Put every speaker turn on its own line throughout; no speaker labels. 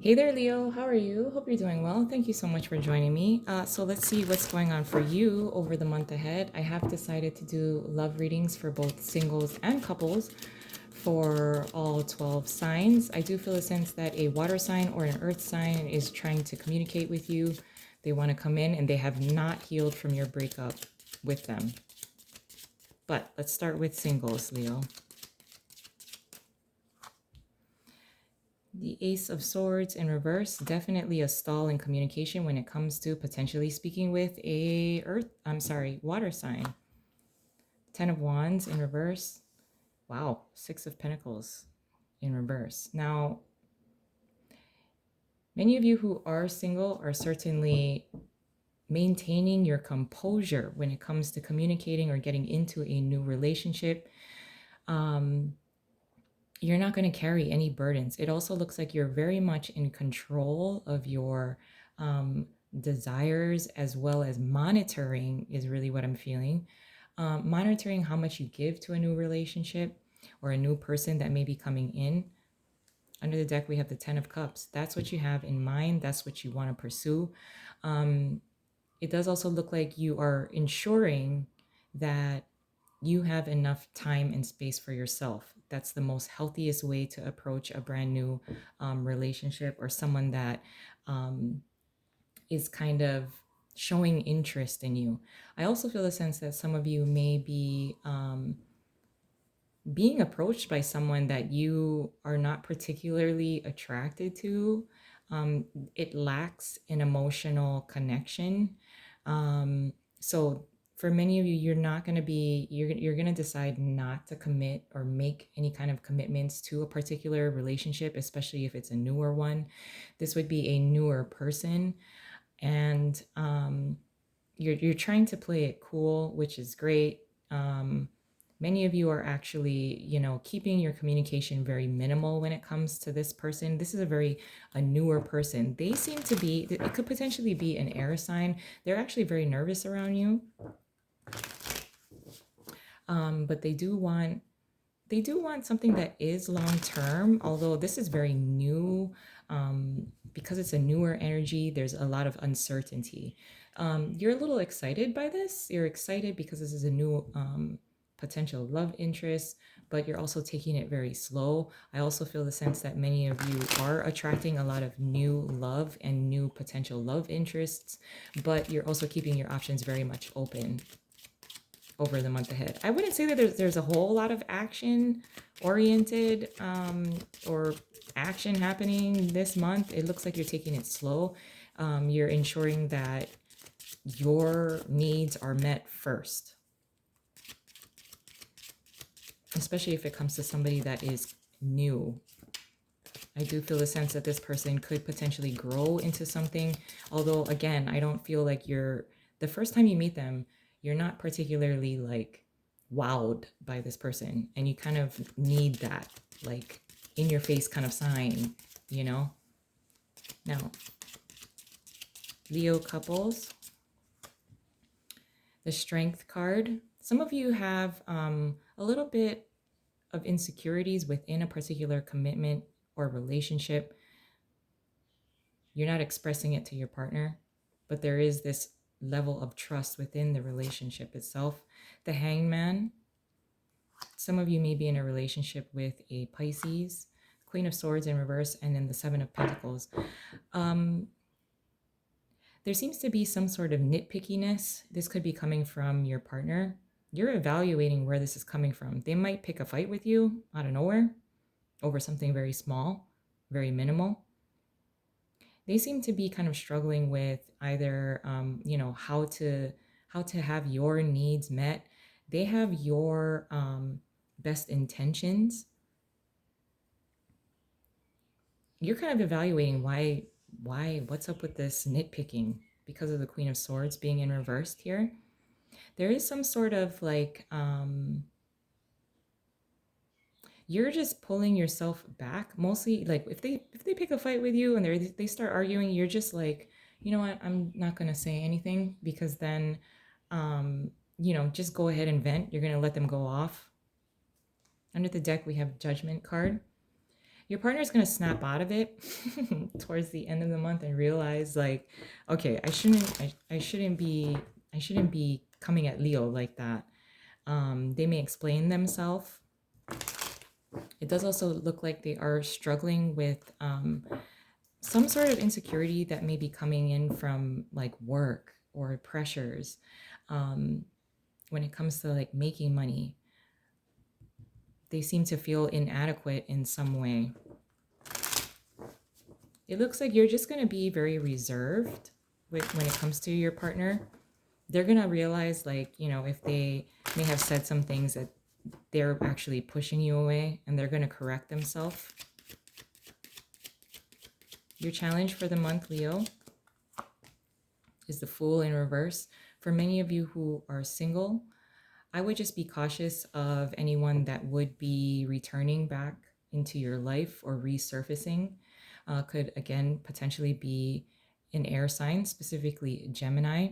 Hey there, Leo. How are you? Hope you're doing well. Thank you so much for joining me. So let's see what's going on for you over the month ahead. I have decided to do love readings for both singles and couples for all 12 signs. I do feel a sense that a water sign or an earth sign is trying to communicate with you. They want to come in and they have not healed from your breakup with them. But let's start with singles, Leo. The Ace of Swords in reverse, definitely a stall in communication when it comes to potentially speaking with water sign. Ten of Wands in reverse. Wow, Six of Pentacles in reverse. Now, many of you who are single are certainly maintaining your composure when it comes to communicating or getting into a new relationship. You're not going to carry any burdens. It also looks like you're very much in control of your um, desires, as well as monitoring, is really what I'm feeling. Monitoring how much you give to a new relationship or a new person that may be coming in. Under the deck, we have the Ten of Cups. That's what you have in mind. That's what you want to pursue. It does also look like you are ensuring that you have enough time and space for yourself. That's the most healthiest way to approach a brand new relationship or someone that um, is kind of showing interest in you. I also feel a sense that some of you may be being approached by someone that you are not particularly attracted to. Um, it lacks an emotional connection. So for many of you, you're not going to be, you're going to decide not to commit or make any kind of commitments to a particular relationship, especially if it's a newer one. This would be a newer person. And you're trying to play it cool, which is great. Many of you are actually, keeping your communication very minimal when it comes to this person. This is a newer person. They seem to be, it could potentially be an air sign. They're actually very nervous around you. But they do want something that is long term, although this is very new. Because it's a newer energy, there's a lot of uncertainty. You're a little excited by this. You're excited because this is a new potential love interest, but you're also taking it very slow. I also feel the sense that many of you are attracting a lot of new love and new potential love interests, but you're also keeping your options very much open over the month ahead. I wouldn't say that there's a whole lot of action oriented or action happening this month. It looks like you're taking it slow. You're ensuring that your needs are met first, especially if it comes to somebody that is new. I do feel a sense that this person could potentially grow into something. Although, again, I don't feel like the first time you meet them, you're not particularly like wowed by this person. And you kind of need that, like, in your face kind of sign, you know? Now, Leo couples, the Strength card. Some of you have a little bit of insecurities within a particular commitment or relationship. You're not expressing it to your partner, but there is this level of trust within the relationship itself. The Hangman. Some of you may be in a relationship with a Pisces, Queen of Swords in reverse, and then the Seven of Pentacles. There seems to be some sort of nitpickiness. This could be coming from your partner. You're evaluating where this is coming from. They might pick a fight with you out of nowhere over something very small, very minimal. They seem to be kind of struggling with either, how to have your needs met. They have your best intentions. You're kind of evaluating what's up with this nitpicking because of the Queen of Swords being in reverse here. There is some sort of like you're just pulling yourself back. Mostly, like if they pick a fight with you and they start arguing, you're just like, you know what, I'm not gonna say anything because then, just go ahead and vent. You're gonna let them go off. Under the deck, we have Judgment card. Your partner's going to snap out of it towards the end of the month and realize like, okay, I shouldn't be coming at Leo like that. They may explain themselves. It does also look like they are struggling with some sort of insecurity that may be coming in from like work or pressures. Um, when it comes to like making money, they seem to feel inadequate in some way. It looks like you're just going to be very reserved when it comes to your partner. They're going to realize, like, if they may have said some things that they're actually pushing you away, and they're going to correct themselves. Your challenge for the month, Leo, is the Fool in reverse. For many of you who are single, I would just be cautious of anyone that would be returning back into your life or resurfacing. Could again potentially be an air sign, specifically Gemini.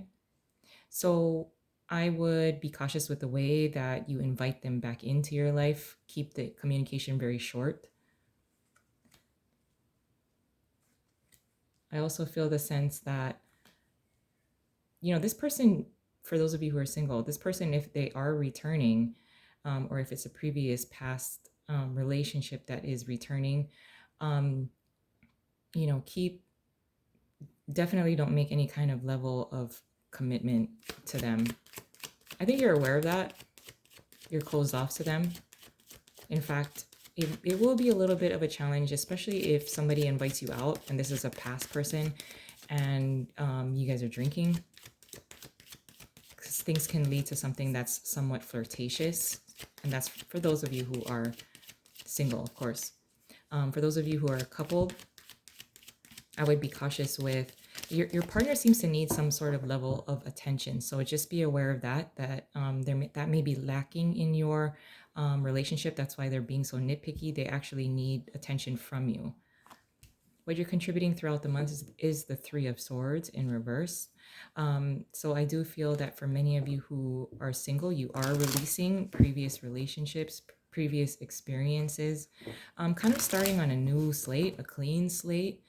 So I would be cautious with the way that you invite them back into your life. Keep the communication very short. I also feel the sense that, this person, for those of you who are single, this person, if they are returning, or if it's a previous past relationship that is returning, um, keep definitely don't make any kind of level of commitment to them. I think you're aware of that. You're closed off to them. In fact, it will be a little bit of a challenge, especially if somebody invites you out and this is a past person and you guys are drinking. Because things can lead to something that's somewhat flirtatious. And that's for those of you who are single, of course. For those of you who are coupled, I would be cautious with your partner seems to need some sort of level of attention. So just be aware of that that may be lacking in your relationship. That's why they're being so nitpicky. They actually need attention from you. What you're contributing throughout the month is the Three of Swords in reverse. So I do feel that for many of you who are single, you are releasing previous relationships, previous experiences, kind of starting on a new slate, a clean slate.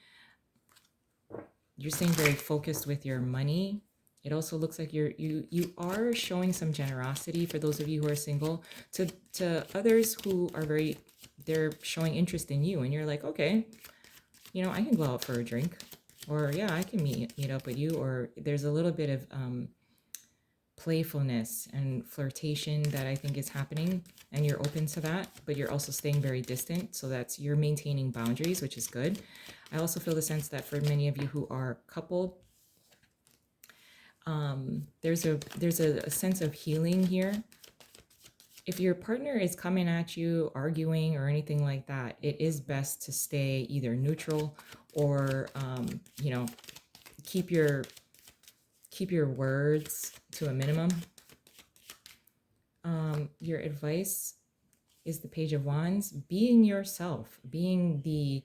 You're staying very focused with your money. It also looks like you are showing some generosity for those of you who are single to others who are they're showing interest in you, and you're like, okay, I can go out for a drink, or yeah, I can meet up with you, or there's a little bit of playfulness and flirtation that I think is happening, and you're open to that, but you're also staying very distant. So you're maintaining boundaries, which is good. I also feel the sense that for many of you who are coupled, there's a sense of healing here. If your partner is coming at you, arguing or anything like that, it is best to stay either neutral or, keep your words to a minimum. Your advice is the Page of Wands. Being yourself, being the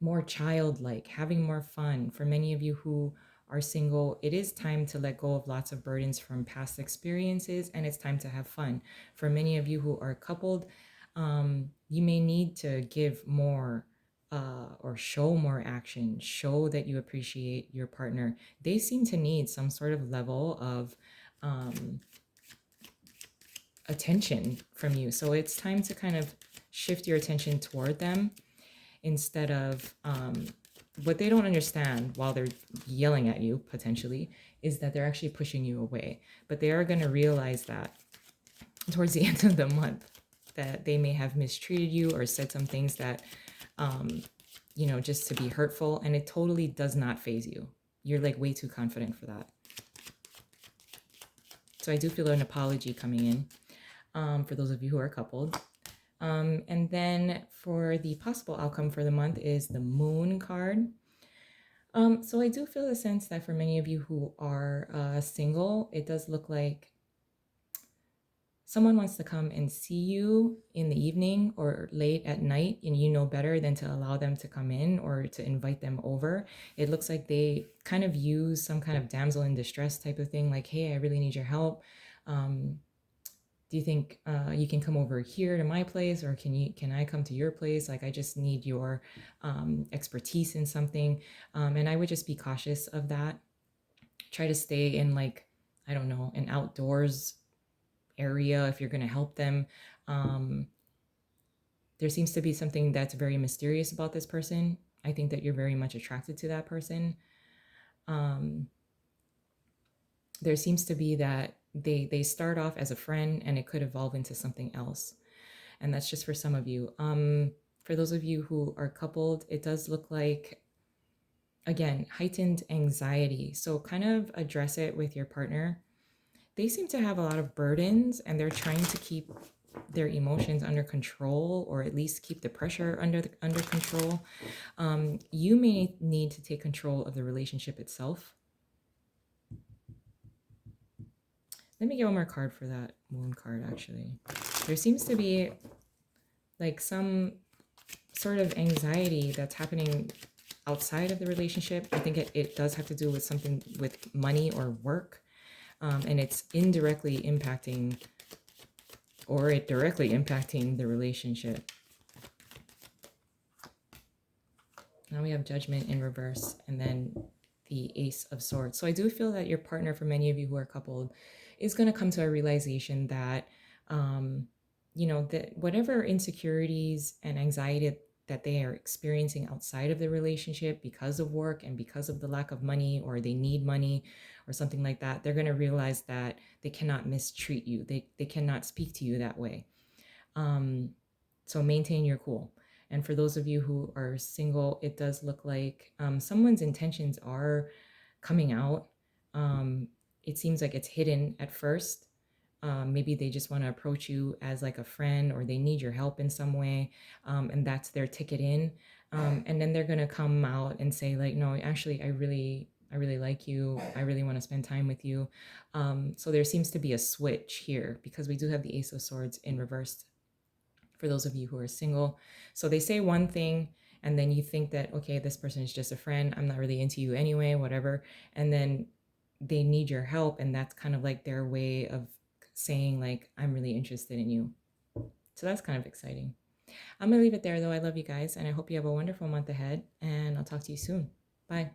more childlike, having more fun. For many of you who are single, it is time to let go of lots of burdens from past experiences, and it's time to have fun. For many of you who are coupled, you may need to give more or show more action, show that you appreciate your partner. They seem to need some sort of level of attention from you. So it's time to kind of shift your attention toward them instead of what they don't understand while they're yelling at you potentially is that they're actually pushing you away. But they are going to realize that towards the end of the month that they may have mistreated you or said some things that just to be hurtful, and it totally does not faze you. You're like way too confident for that. So I do feel an apology coming in for those of you who are coupled. And then for the possible outcome for the month is the Moon card. So I do feel the sense that for many of you who are single, it does look like someone wants to come and see you in the evening or late at night, and you know better than to allow them to come in or to invite them over. It looks like they kind of use some kind of damsel in distress type of thing, like, hey, I really need your help. Do you think you can come over here to my place, or can I come to your place? Like, I just need your expertise in something. And I would just be cautious of that. Try to stay in, like, I don't know, an outdoors area if you're going to help them. Um, there seems to be something that's very mysterious about this person. I think that you're very much attracted to that person. Um, there seems to be that they start off as a friend and it could evolve into something else. And that's just for some of you. For those of you who are coupled, it does look like, again, heightened anxiety. So kind of address it with your partner. They seem to have a lot of burdens and they're trying to keep their emotions under control, or at least keep the pressure under control. You may need to take control of the relationship itself. Let me get one more card for that moon card, actually. There seems to be like some sort of anxiety that's happening outside of the relationship. I think it does have to do with something with money or work. And it's indirectly impacting, or it directly impacting the relationship. Now we have Judgment in reverse, and then the Ace of Swords. So I do feel that your partner, for many of you who are coupled, is going to come to a realization that, that whatever insecurities and anxiety that they are experiencing outside of the relationship because of work and because of the lack of money, or they need money or something like that, they're going to realize that they cannot mistreat you. They cannot speak to you that way. So maintain your cool. And for those of you who are single, it does look like someone's intentions are coming out. It seems like it's hidden at first. Maybe they just want to approach you as like a friend, or they need your help in some way, and that's their ticket in. And then they're gonna come out and say, like, no, actually, I really like you. I really want to spend time with you. So there seems to be a switch here, because we do have the Ace of Swords in reverse for those of you who are single. So they say one thing, and then you think that, okay, this person is just a friend. I'm not really into you anyway, whatever. And then they need your help, and that's kind of like their way of saying, like, I'm really interested in you. So that's kind of exciting. I'm going to leave it there, though. I love you guys, and I hope you have a wonderful month ahead, and I'll talk to you soon. Bye.